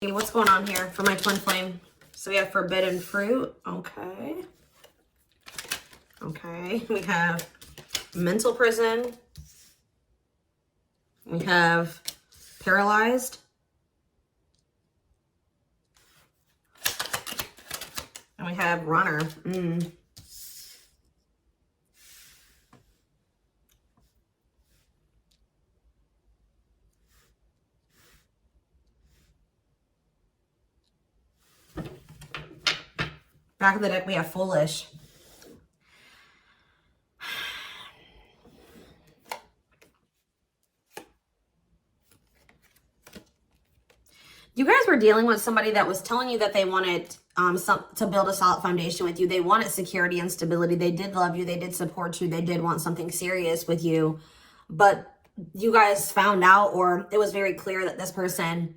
What's going on here for my twin flame? So we have forbidden fruit. Okay. Okay. We have mental prison. We have paralyzed. And we have runner. Back of the deck, we have foolish. You guys were dealing with somebody that was telling you that they wanted to build a solid foundation with you. They wanted security and stability. They did love you. They did support you. They did want something serious with you. But you guys found out, or it was very clear that this person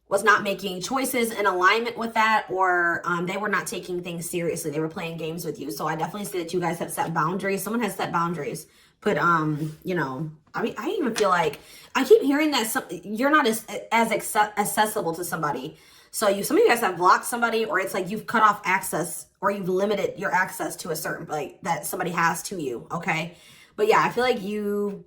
was not making choices in alignment with that, or they were not taking things seriously. They were playing games with you. So I definitely see that you guys have set boundaries. Someone has set boundaries. But, you know, I mean, I even feel like I keep hearing that you're not as accessible to somebody. So some of you guys have blocked somebody, or it's like you've cut off access, or you've limited your access to a certain, like, that somebody has to you, okay? But yeah, I feel like you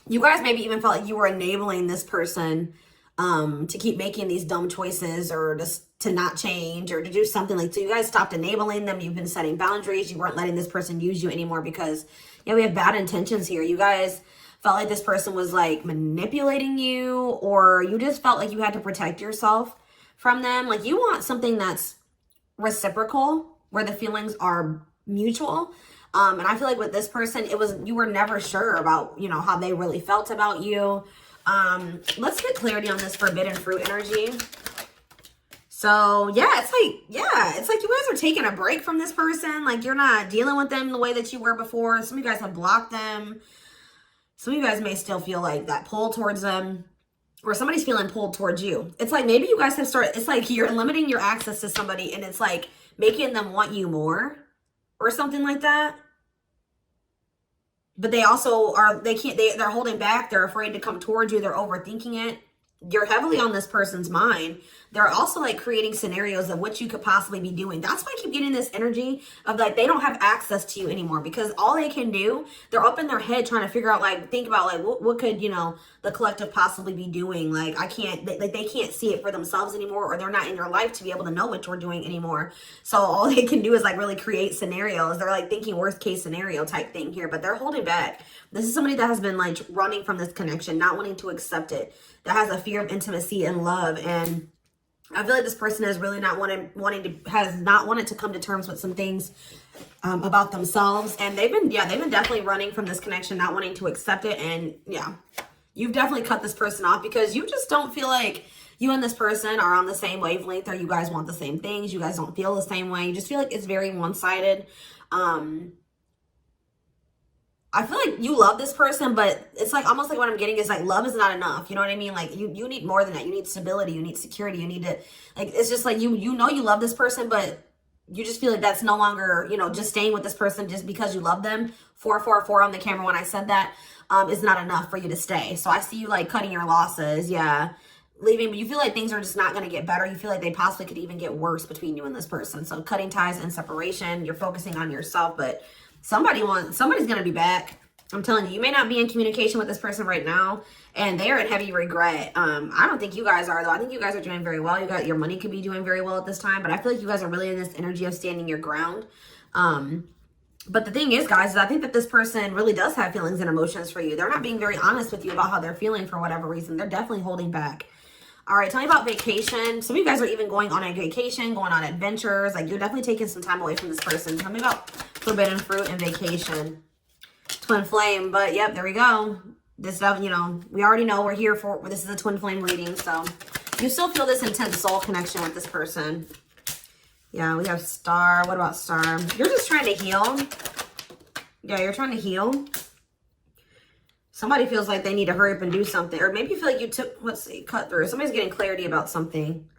guys maybe even felt like you were enabling this person to keep making these dumb choices, or just to not change, or to do something. Like, so you guys stopped enabling them. You've been setting boundaries. You weren't letting this person use you anymore because, yeah, we have bad intentions here. You guys felt like this person was like manipulating you, or you just felt like you had to protect yourself from them. Like, you want something that's reciprocal, where the feelings are mutual. And I feel like with this person, you were never sure about, you know, how they really felt about you. Let's get clarity on this forbidden fruit energy. So yeah, it's like you guys are taking a break from this person. Like, you're not dealing with them the way that you were before. Some of you guys have blocked them. Some of you guys may still feel like that pull towards them, or somebody's feeling pulled towards you. It's like maybe you guys have started, it's like you're limiting your access to somebody, and it's like making them want you more or something like that. But they also they're holding back. They're afraid to come towards you. They're overthinking it. You're heavily on this person's mind. They're also like creating scenarios of what you could possibly be doing. That's why I keep getting this energy of like they don't have access to you anymore, because all they can do, they're up in their head trying to figure out, like, think about like what could, you know, the collective possibly be doing. Like, they can't see it for themselves anymore, or they're not in your life to be able to know what you're doing anymore. So all they can do is like really create scenarios. They're like thinking worst case scenario type thing here, but they're holding back. This is somebody that has been like running from this connection, not wanting to accept it, that has a fear of intimacy and love. And I feel like this person has really not wanted to come to terms with some things about themselves. And they've been definitely running from this connection, not wanting to accept it. And yeah, you've definitely cut this person off because you just don't feel like you and this person are on the same wavelength, or you guys want the same things. You guys don't feel the same way. You just feel like it's very one-sided. I feel like you love this person, but it's like almost like what I'm getting is like love is not enough. You know what I mean? Like you need more than that. You need stability. You need security. You need to, like, it's just like you know you love this person, but you just feel like that's no longer, you know, just staying with this person just because you love them. 444 on the camera when I said that is not enough for you to stay. So I see you like cutting your losses. Yeah. Leaving, but you feel like things are just not going to get better. You feel like they possibly could even get worse between you and this person. So cutting ties and separation. You're focusing on yourself, but somebody's going to be back. I'm telling you, you may not be in communication with this person right now, and they are in heavy regret. I don't think you guys are, though. I think you guys are doing very well. Your money could be doing very well at this time, but I feel like you guys are really in this energy of standing your ground. But the thing is, guys, is I think that this person really does have feelings and emotions for you. They're not being very honest with you about how they're feeling for whatever reason. They're definitely holding back. All right, tell me about vacation. Some of you guys are even going on a vacation, going on adventures. Like, you're definitely taking some time away from this person. Tell me about forbidden fruit and vacation. Twin flame, but yep, there we go. This stuff, you know, we already know we're here for, this is a twin flame reading, so you still feel this intense soul connection with this person. Yeah, we have star. What about star? You're just trying to heal. Yeah, you're trying to heal. Somebody feels like they need to hurry up and do something. Or maybe you feel like you took, let's see, cut through. Somebody's getting clarity about something.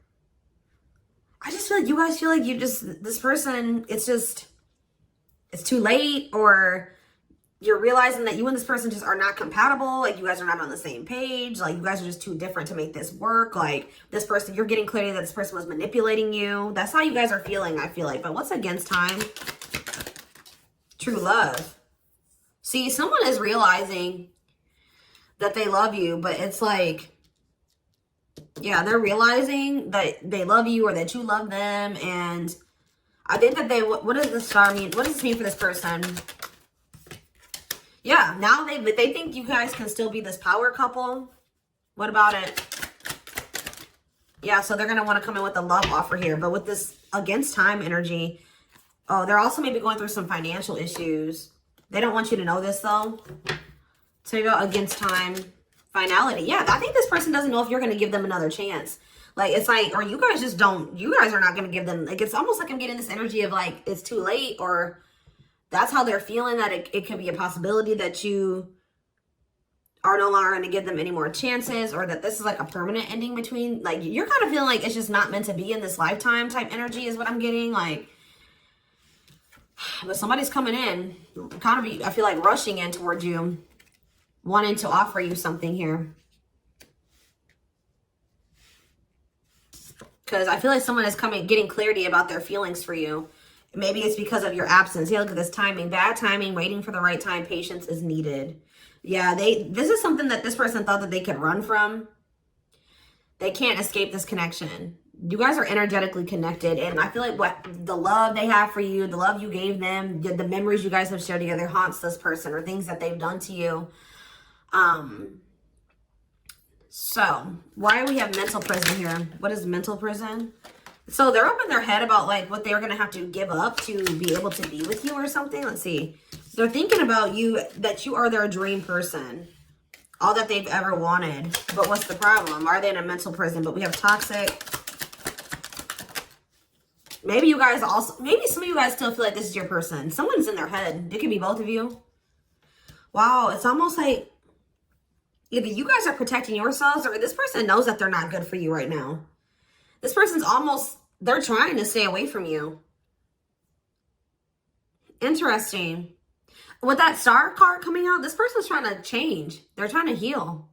I just feel like you guys feel like you just, this person, it's too late, or you're realizing that you and this person just are not compatible. Like, you guys are not on the same page. Like, you guys are just too different to make this work. Like, this person, you're getting clarity that this person was manipulating you. That's how you guys are feeling, I feel like. But what's against time? True love. See, someone is realizing that they love you, but it's like, yeah, they're realizing that they love you or that you love them. And I think that they, what does this star mean? What does this mean for this person? Yeah, now they think you guys can still be this power couple. What about it? Yeah, so they're going to want to come in with a love offer here. But with this against time energy, oh, they're also maybe going through some financial issues. They don't want you to know this, though. So you go against time, finality. Yeah, I think this person doesn't know if you're going to give them another chance. Like, it's like, or you guys just don't, you guys are not going to give them, like, it's almost like I'm getting this energy of, like, it's too late, or that's how they're feeling, that it could be a possibility that you are no longer going to give them any more chances, or that this is like a permanent ending between, like, you're kind of feeling like it's just not meant to be in this lifetime type energy is what I'm getting. Like, but somebody's coming in, kind of, I feel like rushing in towards you, wanting to offer you something here. Because I feel like someone is coming, getting clarity about their feelings for you. Maybe it's because of your absence. Yeah, look at this timing. Bad timing, waiting for the right time. Patience is needed. Yeah, this is something that this person thought that they could run from. They can't escape this connection. You guys are energetically connected. And I feel like what the love they have for you, the love you gave them, the memories you guys have shared together haunts this person, or things that they've done to you. So why do we have mental prison here? What is mental prison? So they're up in their head about like what they're going to have to give up to be able to be with you or something. Let's see. They're thinking about you, that you are their dream person. All that they've ever wanted. But what's the problem? Are they in a mental prison? But we have toxic. Maybe you guys also, maybe some of you guys still feel like this is your person. Someone's in their head. It could be both of you. Wow. It's almost like either you guys are protecting yourselves, or this person knows that they're not good for you right now. This person's almost, they're trying to stay away from you. Interesting. With that star card coming out, this person's trying to change. They're trying to heal.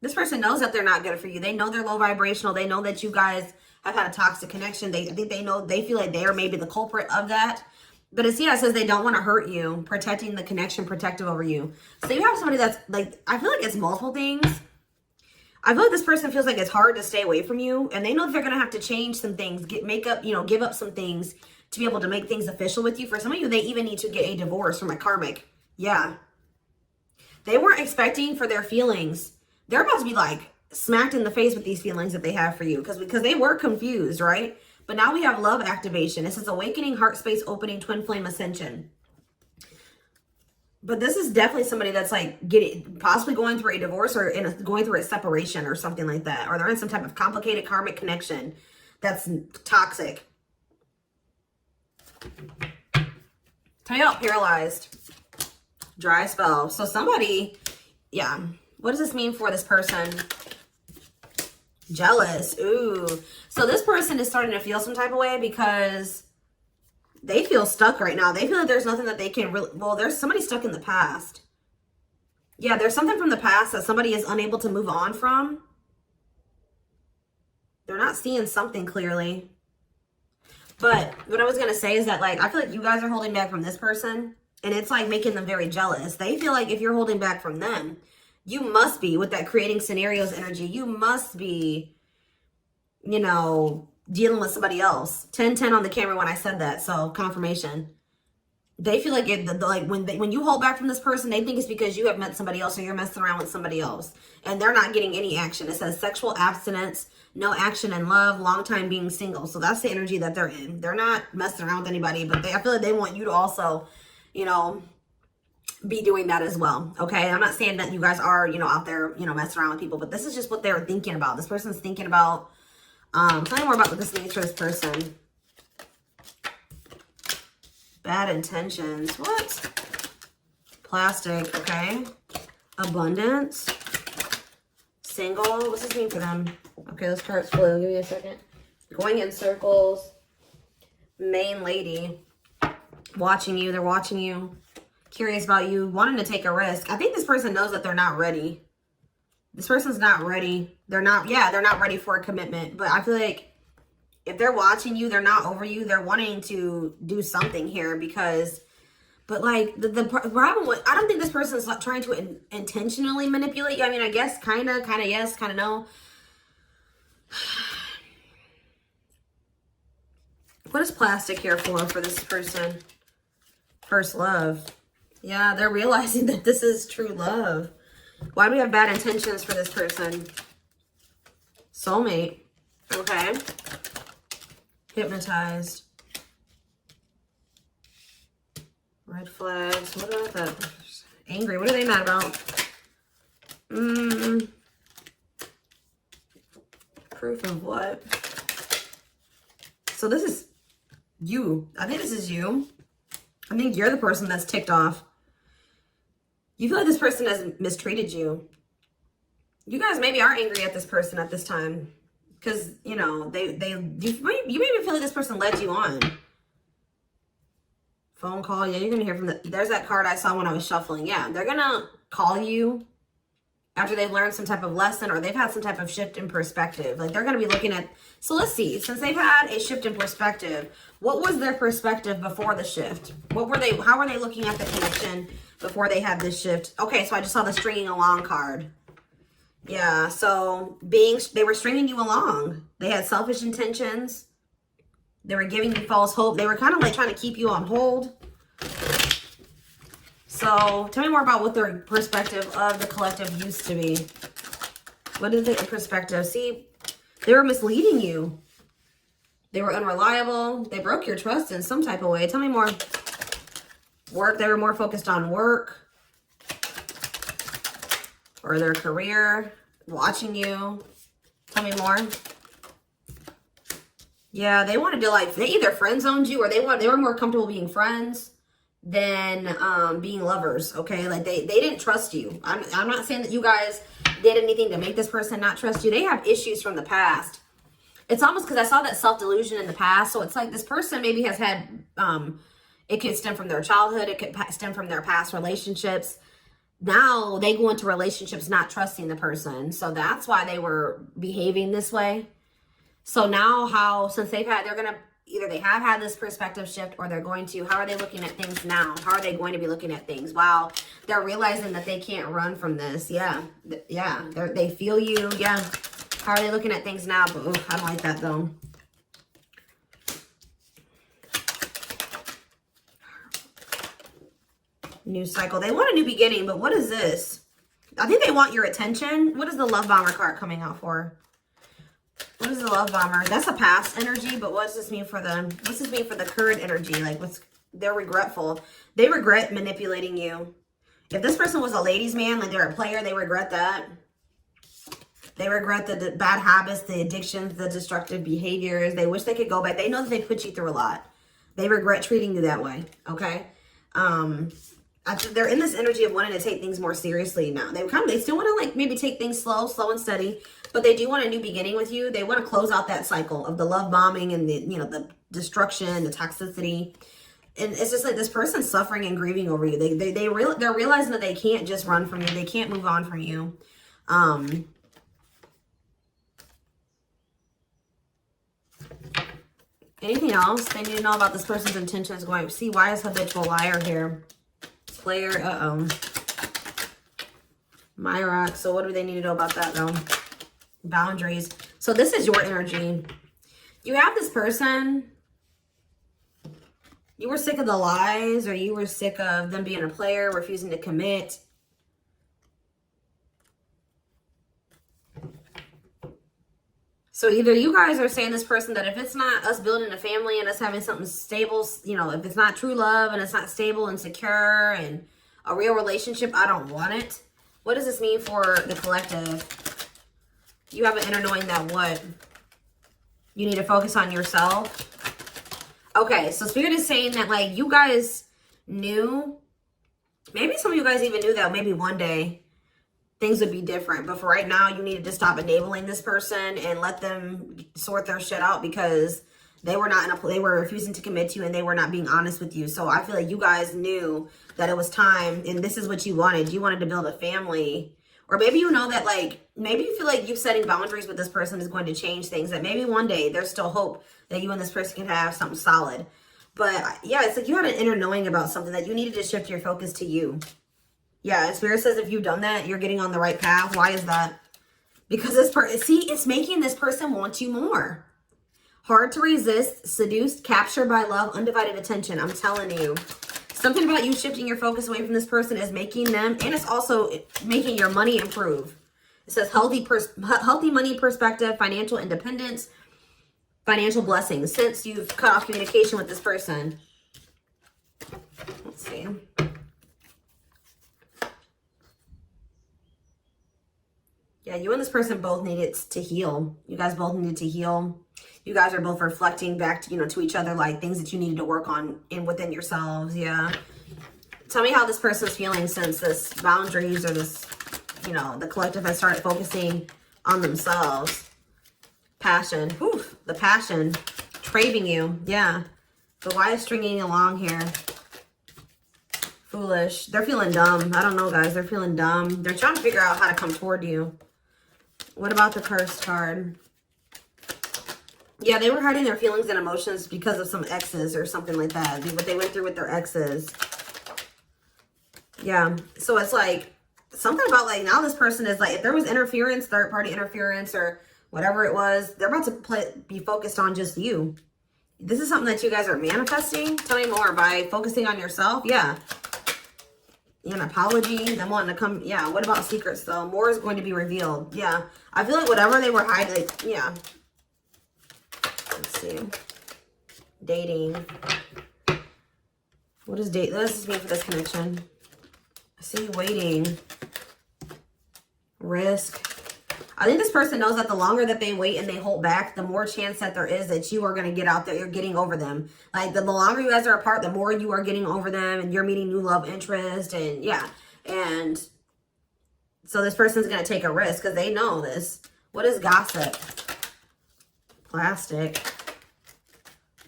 This person knows that they're not good for you. They know they're low vibrational. They know that you guys have had a toxic connection. I think they know, they feel like they are maybe the culprit of that. But it's, yeah, it says they don't want to hurt you, protecting the connection, protective over you. So you have somebody that's like, I feel like it's multiple things. I feel like this person feels like it's hard to stay away from you, and they know that they're going to have to change some things, give up some things to be able to make things official with you. For some of you, they even need to get a divorce from a karmic. Yeah. They weren't expecting for their feelings. They're about to be like smacked in the face with these feelings that they have for you, because they were confused, right? But now we have love activation. It says awakening, heart space opening, twin flame ascension. But this is definitely somebody that's like possibly going through a divorce, or going through a separation or something like that. Or they're in some type of complicated karmic connection that's toxic. Tie up, paralyzed. Dry spell. So somebody, yeah. What does this mean for this person? Jealous. Ooh. So this person is starting to feel some type of way because they feel stuck right now. They feel like there's nothing that they can really, well, there's somebody stuck in the past. Yeah, there's something from the past that somebody is unable to move on from. They're not seeing something clearly. But what I was going to say is that, like, I feel like you guys are holding back from this person, and it's like making them very jealous. They feel like if you're holding back from them, you must be, with that creating scenarios energy, you must be, you know, dealing with somebody else. 10-10 on the camera when I said that, so confirmation. They feel like when you hold back from this person, they think it's because you have met somebody else or you're messing around with somebody else, and they're not getting any action. It says sexual abstinence, no action in love, long time being single. So that's the energy that they're in. They're not messing around with anybody, but I feel like they want you to also, you know, be doing that as well. Okay, I'm not saying that you guys are, you know, out there, you know, messing around with people, but this is just what they're thinking about. This person's thinking about. Tell me more about this nature of this person. Bad intentions. What? Plastic. Okay. Abundance. Single. What's this mean for them? Okay, this card's blue. Give me a second. Going in circles. Main lady. Watching you. They're watching you. curious about you, wanting to take a risk. I think this person knows that they're not ready. This person's not ready. They're not ready for a commitment. But I feel like if they're watching you, they're not over you. They're wanting to do something here because, but like the problem with, I don't think this person is trying to intentionally manipulate you. I mean, I guess kind of yes, kind of no. What is plastic here for this person? First love. Yeah, they're realizing that this is true love. Why do we have bad intentions for this person? Soulmate. Okay. Hypnotized. Red flags. What about that? Angry. What are they mad about? Proof of what? So this is you. I think this is you. I think you're the person that's ticked off. You feel like this person has mistreated you. You guys maybe are angry at this person at this time. Because, you know, you maybe feel like this person led you on. Phone call. Yeah, you're going to hear from there's that card I saw when I was shuffling. Yeah, they're going to call you after they've learned some type of lesson or they've had some type of shift in perspective. Like, they're going to be looking at, so let's see, since they've had a shift in perspective, what was their perspective before the shift? How were they looking at the connection before they had this shift? Okay, so I just saw the stringing along card. Yeah, so they were stringing you along. They had selfish intentions. They were giving you false hope. They were kind of like trying to keep you on hold. So tell me more about what their perspective of the collective used to be. What is their perspective? See, they were misleading you. They were unreliable. They broke your trust in some type of way. Tell me more. Work. They were more focused on work. Or their career. Watching you. Tell me more. Yeah, they wanted to like, they either friend zoned you or they were more comfortable being friends than being lovers, okay? Like they didn't trust you. I'm not saying that you guys did anything to make this person not trust you. They have issues from the past. It's almost because I saw that self-delusion in the past. So it's like this person maybe has had, it could stem from their childhood. It could stem from their past relationships. Now they go into relationships not trusting the person. So that's why they were behaving this way. So now since they're going to, either they have had this perspective shift or they're going to, how are they looking at things now? How are they going to be looking at things? Wow. They're realizing that they can't run from this. Yeah. Yeah. They feel you. Yeah. How are they looking at things now? But I don't like that though. New cycle. They want a new beginning, but what is this? I think they want your attention. What is the love bomber card coming out for? What is the love bomber? That's a past energy, but what does this mean for them? What's this mean for the current energy? Like, they're regretful. They regret manipulating you. If this person was a ladies' man, like they're a player, they regret that. They regret the bad habits, the addictions, the destructive behaviors. They wish they could go back. They know that they put you through a lot. They regret treating you that way, okay? They're in this energy of wanting to take things more seriously now. They still want to like maybe take things slow and steady, but they do want a new beginning with you. They want to close out that cycle of the love bombing and the, you know, the destruction, the toxicity. And it's just like this person's suffering and grieving over you. They're realizing that they can't just run from you. They can't move on from you. Anything else they need to know about this person's intentions going? See, why is habitual liar here? Player, Myrock. So what do they need to know about that though? Boundaries. So this is your energy. You have this person. You were sick of the lies, or you were sick of them being a player, refusing to commit. So either you guys are saying this person that if it's not us building a family and us having something stable, you know, if it's not true love and it's not stable and secure and a real relationship, I don't want it. What does this mean for the collective? You have an inner knowing that what? You need to focus on yourself. Okay, so Spirit is saying that like you guys knew, maybe some of you guys even knew that maybe one day things would be different. But for right now, you needed to stop enabling this person and let them sort their shit out because They were not they were refusing to commit to you, and they were not being honest with you. So I feel like you guys knew that it was time, and this is what you wanted. You wanted to build a family. Or maybe you know that, like, maybe you feel like you setting boundaries with this person is going to change things. That maybe one day there's still hope that you and this person can have something solid. But yeah, it's like you had an inner knowing about something that you needed to shift your focus to you. Yeah, and Spirit says if you've done that, you're getting on the right path. Why is that? Because this person, see, it's making this person want you more. Hard to resist, seduced, captured by love, undivided attention. I'm telling you. Something about you shifting your focus away from this person is making them, and it's also making your money improve. It says healthy money perspective, financial independence, financial blessings since you've cut off communication with this person. Let's see. Yeah, you and this person both needed to heal. You guys both needed to heal. You guys are both reflecting back to, to each other, like things that you needed to work on within yourselves. Yeah. Tell me how this person's feeling since this boundaries or this, the collective has started focusing on themselves. Passion. Whew, the passion. Craving you. Yeah. But why is stringing along here? Foolish. They're feeling dumb. I don't know, guys. They're feeling dumb. They're trying to figure out how to come toward you. What about the cursed card? Yeah, they were hiding their feelings and emotions because of some exes or something like that. What they went through with their exes. Yeah. So it's like something about like now this person is like, if there was interference, third party interference or whatever it was, they're about to be focused on just you. This is something that you guys are manifesting. Tell me more by focusing on yourself. Yeah. An apology, them wanting to come. Yeah. What about secrets though? More is going to be revealed. Yeah. I feel like whatever they were hiding, like, yeah. Let's see. Dating. What does date? What does this mean for this connection? I see waiting. Risk. I think this person knows that the longer that they wait and they hold back, the more chance that there is that you are going to get out there. You're getting over them. Like the longer you guys are apart, the more you are getting over them and you're meeting new love interest. And yeah. And so this person's going to take a risk because they know this. What is gossip? Plastic.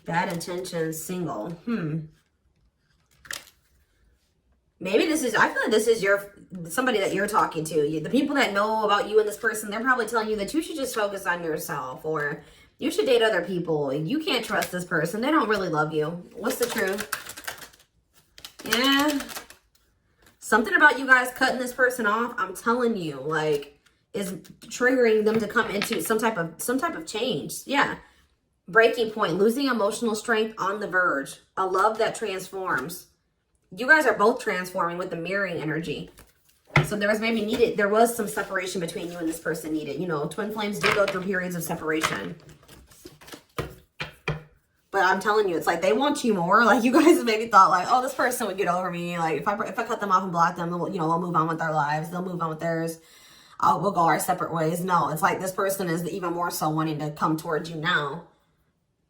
Bad intentions. Single. Maybe this is, I feel like this is somebody that you're talking to. The people that know about you and this person, they're probably telling you that you should just focus on yourself or you should date other people. You can't trust this person. They don't really love you. What's the truth? Yeah. Something about you guys cutting this person off, I'm telling you, like, is triggering them to come into some type of change. Yeah. Breaking point, losing emotional strength on the verge, a love that transforms. You guys are both transforming with the mirroring energy. So there was some separation between you and this person needed. Twin flames do go through periods of separation. But I'm telling you, it's like they want you more. Like you guys maybe thought like, oh, this person would get over me. Like if I cut them off and block them, we'll move on with our lives. They'll move on with theirs. We'll go our separate ways. No, it's like this person is even more so wanting to come towards you now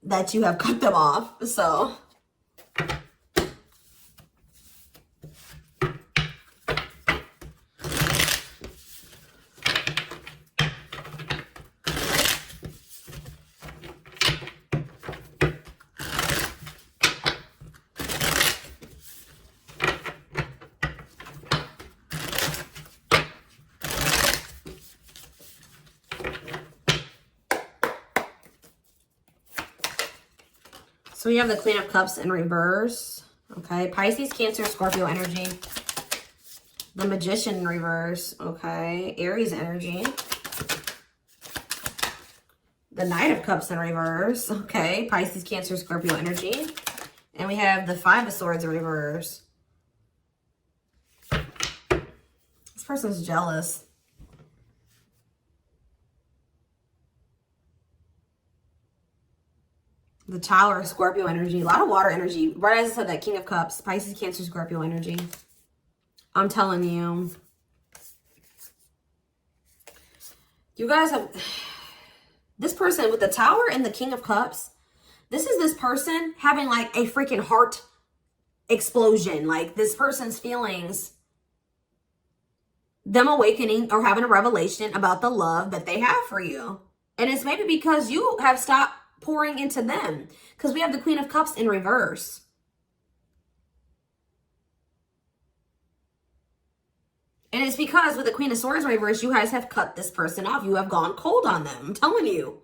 that you have cut them off. So we have the Queen of Cups in reverse. Okay. Pisces, Cancer, Scorpio energy. The Magician in reverse. Okay. Aries energy. The Knight of Cups in reverse. Okay. Pisces, Cancer, Scorpio energy. And we have the Five of Swords in reverse. This person's jealous. The Tower, Scorpio energy. A lot of water energy. Right as I said, that King of Cups. Pisces, Cancer, Scorpio energy. I'm telling you. You guys have... This person with the Tower and the King of Cups. This is this person having like a freaking heart explosion. Like this person's feelings. Them awakening or having a revelation about the love that they have for you. And it's maybe because you have stopped pouring into them. Because we have the Queen of Cups in reverse. And it's because with the Queen of Swords in reverse, you guys have cut this person off. You have gone cold on them. I'm telling you.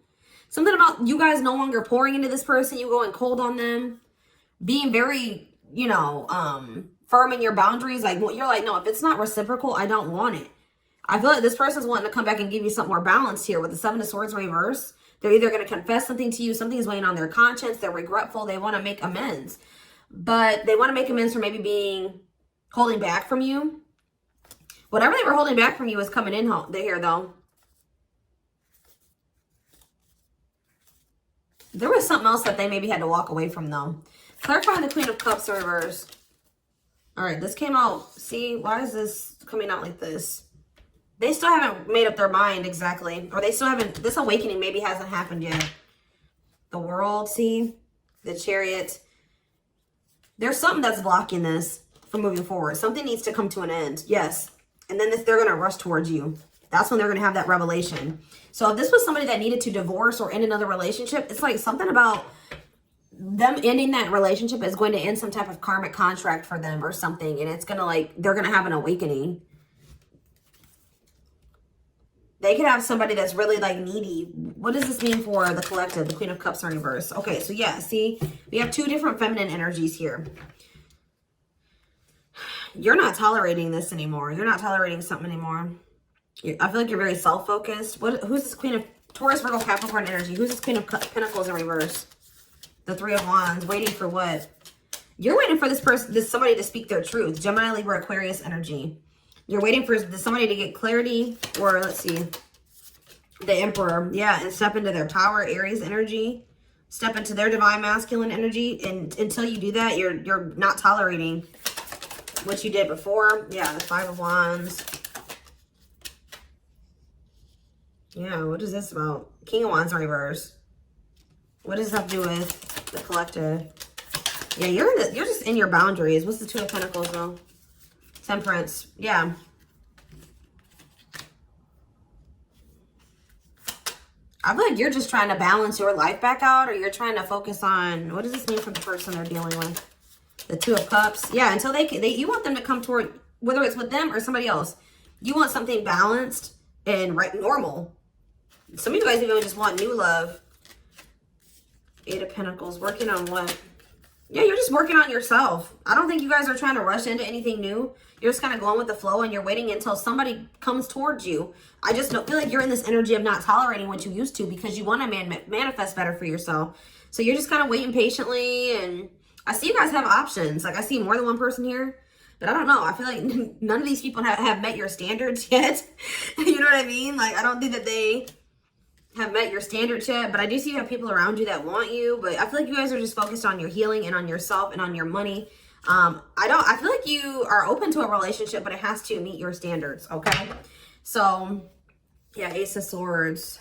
Something about you guys no longer pouring into this person. You going cold on them. Being very, you know, firm in your boundaries. Like, you're like, no, if it's not reciprocal, I don't want it. I feel like this person's wanting to come back and give you something more balanced here with the Seven of Swords in reverse. They're either going to confess something to you. Something's weighing on their conscience. They're regretful. They want to make amends. But they want to make amends for maybe holding back from you. Whatever they were holding back from you is coming in here, though. There was something else that they maybe had to walk away from, though. Clarifying the Queen of Cups in reverse. All right, this came out. See, why is this coming out like this? They still haven't made up their mind exactly. Or they still haven't, this awakening maybe hasn't happened yet. The World, see? The Chariot. There's something that's blocking this from moving forward. Something needs to come to an end. Yes. And then they're going to rush towards you. That's when they're going to have that revelation. So if this was somebody that needed to divorce or end another relationship, it's like something about them ending that relationship is going to end some type of karmic contract for them or something. And it's going to like, they're going to have an awakening. They could have somebody that's really like needy. What does this mean for the collective? The Queen of Cups in reverse. Okay, so yeah, see, we have two different feminine energies here. You're not tolerating this anymore. You're not tolerating something anymore. I feel like you're very self-focused. Who's this Queen of Taurus, Virgo, Capricorn energy? Who's this Queen of Pentacles in reverse? The Three of Wands. Waiting for what? You're waiting for somebody to speak their truth. Gemini, Libra, Aquarius energy. You're waiting for somebody to get clarity, or let's see, the Emperor. Yeah, and step into their power, Aries energy. Step into their divine masculine energy. And until you do that, you're not tolerating what you did before. Yeah, the Five of Wands. Yeah, what is this about? King of Wands in reverse. What does this have to do with the collective? Yeah, you're just in your boundaries. What's the Two of Pentacles though? Temperance. Yeah. I feel like you're just trying to balance your life back out, or you're trying to focus on, what does this mean for the person they're dealing with? The Two of Cups. Yeah, until you want them to come toward, whether it's with them or somebody else. You want something balanced and normal. Some of you guys even just want new love. Eight of Pentacles. Working on what? Yeah, you're just working on yourself. I don't think you guys are trying to rush into anything new. You're just kind of going with the flow, and you're waiting until somebody comes towards you. I just don't feel like you're in this energy of not tolerating what you used to, because you want to manifest better for yourself. So you're just kind of waiting patiently, and I see you guys have options. Like, I see more than one person here, but I don't know. I feel like none of these people have met your standards yet. You know what I mean? Like, I don't think that they have met your standards yet, but I do see you have people around you that want you, but I feel like you guys are just focused on your healing and on yourself and on your money. I feel like you are open to a relationship, but it has to meet your standards, okay? So, yeah, Ace of Swords.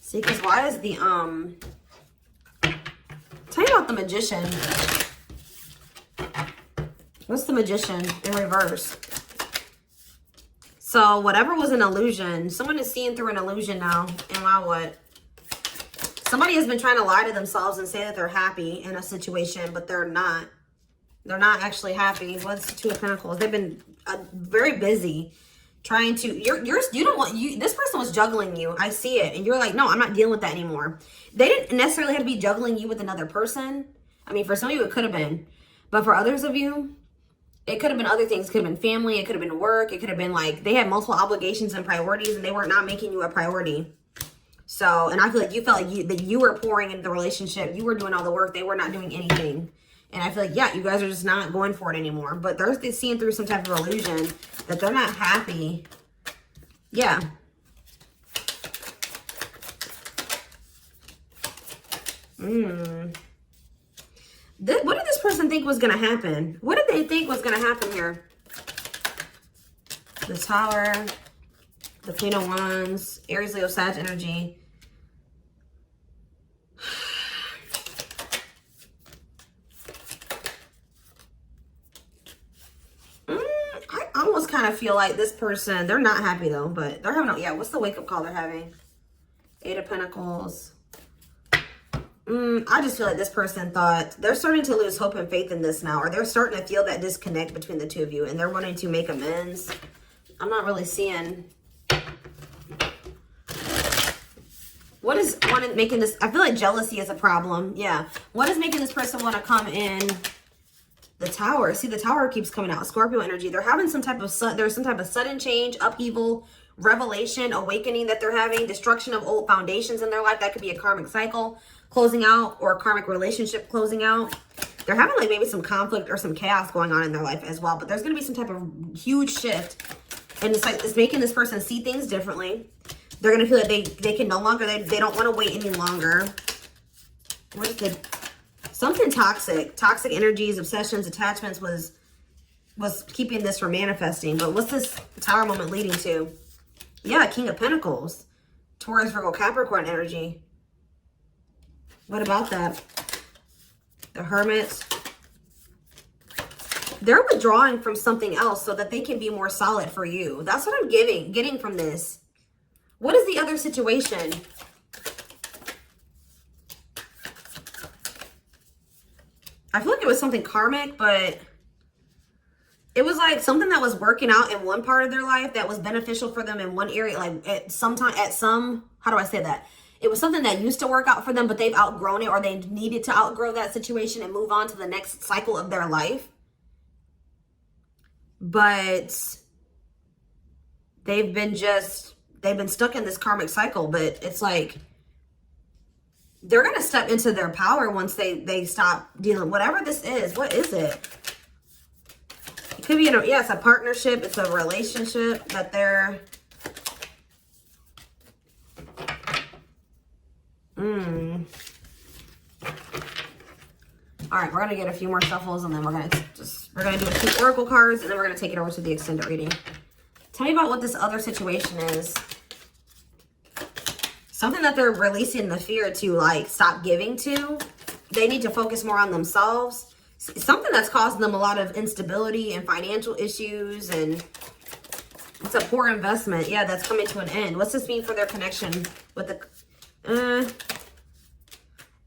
See, because why is the, tell you about the Magician. What's the Magician in reverse? So whatever was an illusion, someone is seeing through an illusion now. And now what? Somebody has been trying to lie to themselves and say that they're happy in a situation, but they're not. They're not actually happy. What's the Two of Pentacles? They've been very busy trying to, this person was juggling you. I see it. And you're like, no, I'm not dealing with that anymore. They didn't necessarily have to be juggling you with another person. I mean, for some of you, it could have been. But for others of you, it could have been other things. It could have been family. It could have been work. It could have been like they had multiple obligations and priorities, and they were not making you a priority. So, and I feel like you felt like that you were pouring into the relationship. You were doing all the work. They were not doing anything. And I feel like, yeah, you guys are just not going for it anymore. But they're seeing through some type of illusion that they're not happy. Yeah. What did this person think was going to happen? What did they think was going to happen here? The Tower, the Queen of Wands, Aries, Leo, Sag energy. I almost kind kind of feel like this person, they're not happy though, but they're having, yeah, what's the wake-up call they're having? 8 of Pentacles. I just feel like this person thought, they're starting to lose hope and faith in this now, or they're starting to feel that disconnect between the two of you, and they're wanting to make amends. I'm not really seeing... What is making this... I feel like jealousy is a problem. Yeah. What is making this person want to come in? The Tower. See, the Tower keeps coming out. Scorpio energy. They're having some type of... There's some type of sudden change, upheaval, revelation, awakening that they're having. Destruction of old foundations in their life. That could be a karmic cycle closing out, or a karmic relationship closing out. They're having like maybe some conflict or some chaos going on in their life as well. But there's going to be some type of huge shift. And it's like, it's making this person see things differently. They're going to feel like they can no longer, they don't want to wait any longer. What is the, something toxic. Toxic energies, obsessions, attachments was keeping this from manifesting. But what's this Tower moment leading to? Yeah, King of Pentacles. Taurus, Virgo, Capricorn energy. What about that? The Hermit. They're withdrawing from something else so that they can be more solid for you. That's what I'm getting from this. What is the other situation? I feel like it was something karmic, but it was like something that was working out in one part of their life that was beneficial for them in one area. Like how do I say that? It was something that used to work out for them, but they've outgrown it, or they needed to outgrow that situation and move on to the next cycle of their life. But they've been stuck in this karmic cycle. But it's like they're going to step into their power once they stop dealing, whatever this is. What is it? It could be, yeah, it's a partnership. It's a relationship that they're... All right, we're going to get a few more shuffles, and then we're going to do a few oracle cards, and then we're going to take it over to the extended reading. Tell me about what this other situation is. Something that they're releasing the fear to, like, stop giving to. They need to focus more on themselves. Something that's causing them a lot of instability and financial issues, and it's a poor investment. Yeah, that's coming to an end. What's this mean for their connection with the...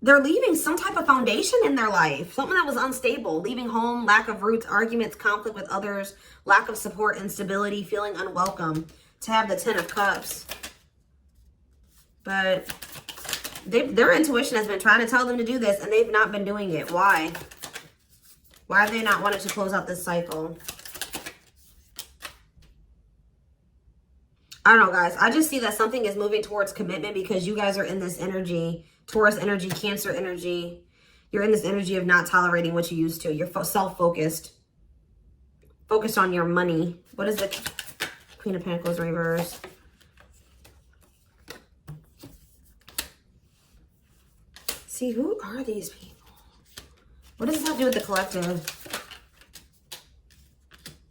They're leaving some type of foundation in their life. Something that was unstable. Leaving home, lack of roots, arguments, conflict with others, lack of support, instability, feeling unwelcome. To have the 10 of Cups. But their intuition has been trying to tell them to do this, and they've not been doing it. Why? Why have they not wanted to close out this cycle? I don't know, guys. I just see that something is moving towards commitment because you guys are in this energy. Taurus energy, Cancer energy. You're in this energy of not tolerating what you used to. You're self-focused. Focused on your money. What is the Queen of Pentacles reverse? See, who are these people? What does this have to do with the collective?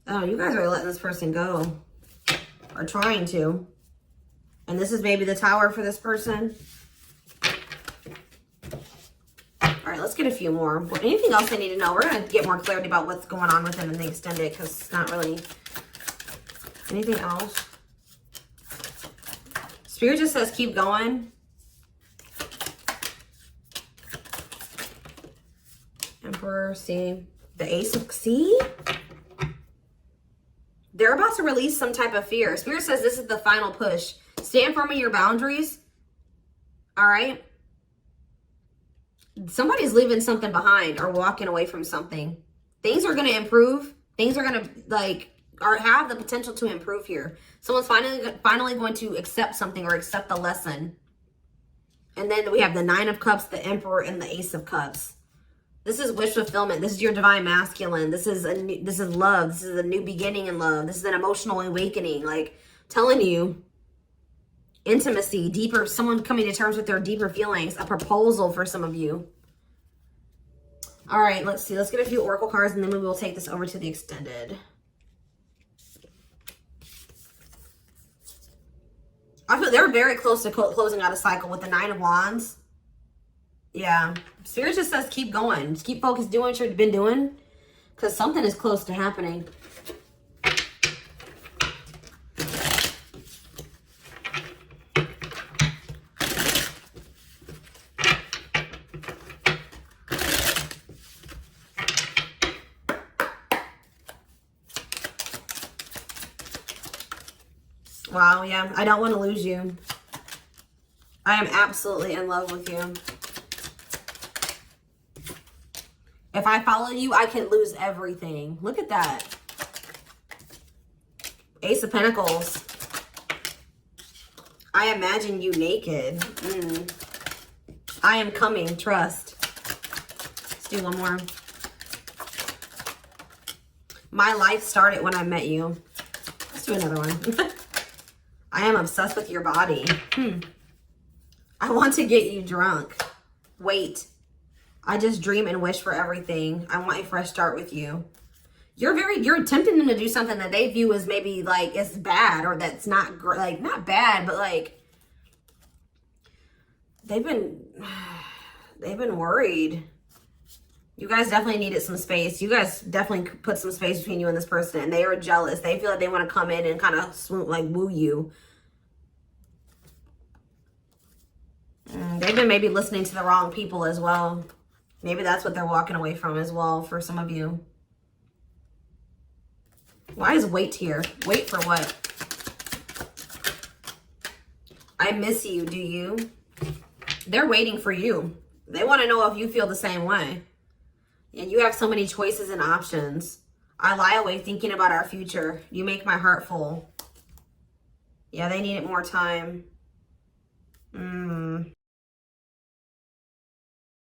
Oh, you guys are letting this person go. Or trying to. And this is maybe the Tower for this person. All right, let's get a few more. Anything else I need to know? We're going to get more clarity about what's going on with them in the extended, because it's not really anything else. Spirit just says keep going. Emperor, see? The Ace of... See? They're about to release some type of fear. Spirit says this is the final push. Stand firm in your boundaries. All right? Somebody's leaving something behind or walking away from something. Things are going to improve. Things are going to, like, or have the potential to improve here. Someone's finally going to accept something or accept the lesson. And then we have the 9 of Cups, the Emperor, and the Ace of Cups. This is wish fulfillment. This is your divine masculine. This is love. This is a new beginning in love. This is an emotional awakening. Like, telling you, intimacy, deeper, someone coming to terms with their deeper feelings, a proposal for some of you. All right, let's see. Let's get a few oracle cards, and then we will take this over to the extended. I feel they're very close to closing out a cycle with the 9 of Wands. Yeah. Spirit just says keep going. Just keep focused, doing what you've been doing, because something is close to happening. Wow, yeah. I don't want to lose you. I am absolutely in love with you. If I follow you, I can lose everything. Look at that. Ace of Pentacles. I imagine you naked. I am coming. Trust. Let's do one more. My life started when I met you. Let's do another one. I am obsessed with your body. I want to get you drunk. Wait. I just dream and wish for everything. I want a fresh start with you. You're tempting them to do something that they view as maybe like it's bad, or that's not like not bad, but like they've been worried. You guys definitely needed some space. You guys definitely put some space between you and this person, and they are jealous. They feel like they want to come in and kind of swoop, like woo you. They've been maybe listening to the wrong people as well. Maybe that's what they're walking away from as well for some of you. Why is wait here? Wait for what? I miss you, do you? They're waiting for you. They want to know if you feel the same way. And you have so many choices and options. I lie awake thinking about our future. You make my heart full. Yeah, they needed more time.